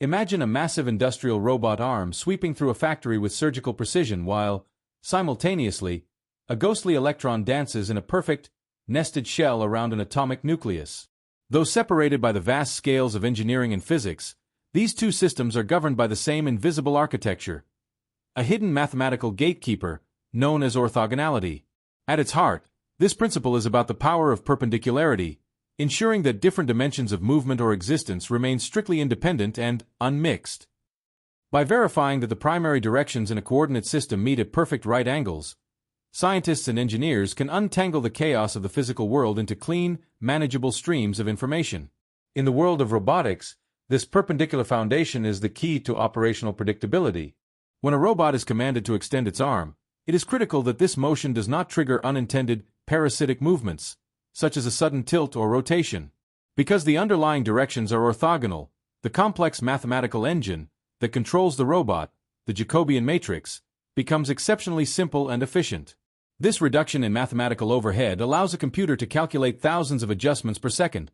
Imagine a massive industrial robot arm sweeping through a factory with surgical precision while, simultaneously, a ghostly electron dances in a perfect, nested shell around an atomic nucleus. Though separated by the vast scales of engineering and physics, these two systems are governed by the same invisible architecture, a hidden mathematical gatekeeper, known as orthogonality. At its heart, this principle is about the power of perpendicularity, ensuring that different dimensions of movement or existence remain strictly independent and unmixed. By verifying that the primary directions in a coordinate system meet at perfect right angles, scientists and engineers can untangle the chaos of the physical world into clean, manageable streams of information. In the world of robotics, this perpendicular foundation is the key to operational predictability. When a robot is commanded to extend its arm, it is critical that this motion does not trigger unintended, parasitic movements, such as a sudden tilt or rotation. Because the underlying directions are orthogonal, the complex mathematical engine that controls the robot, the Jacobian matrix, becomes exceptionally simple and efficient. This reduction in mathematical overhead allows a computer to calculate thousands of adjustments per second,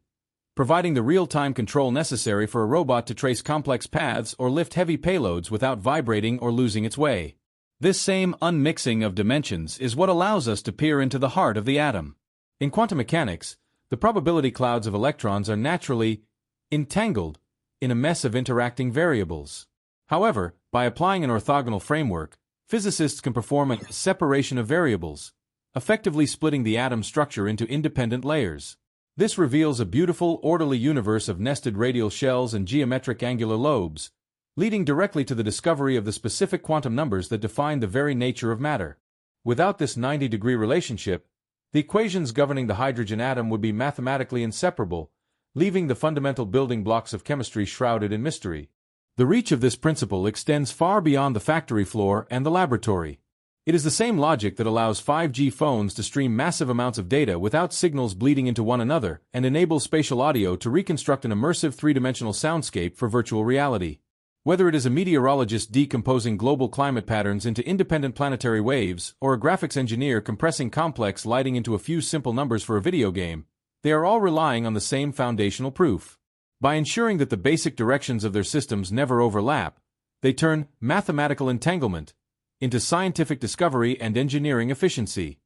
providing the real-time control necessary for a robot to trace complex paths or lift heavy payloads without vibrating or losing its way. This same unmixing of dimensions is what allows us to peer into the heart of the atom. In quantum mechanics, the probability clouds of electrons are naturally entangled in a mess of interacting variables. However, by applying an orthogonal framework, physicists can perform a separation of variables, effectively splitting the atom structure into independent layers. This reveals a beautiful, orderly universe of nested radial shells and geometric angular lobes, leading directly to the discovery of the specific quantum numbers that define the very nature of matter. Without this 90-degree relationship, the equations governing the hydrogen atom would be mathematically inseparable, leaving the fundamental building blocks of chemistry shrouded in mystery. The reach of this principle extends far beyond the factory floor and the laboratory. It is the same logic that allows 5G phones to stream massive amounts of data without signals bleeding into one another and enables spatial audio to reconstruct an immersive three-dimensional soundscape for virtual reality. Whether it is a meteorologist decomposing global climate patterns into independent planetary waves or a graphics engineer compressing complex lighting into a few simple numbers for a video game, they are all relying on the same foundational proof. By ensuring that the basic directions of their systems never overlap, they turn mathematical entanglement into scientific discovery and engineering efficiency.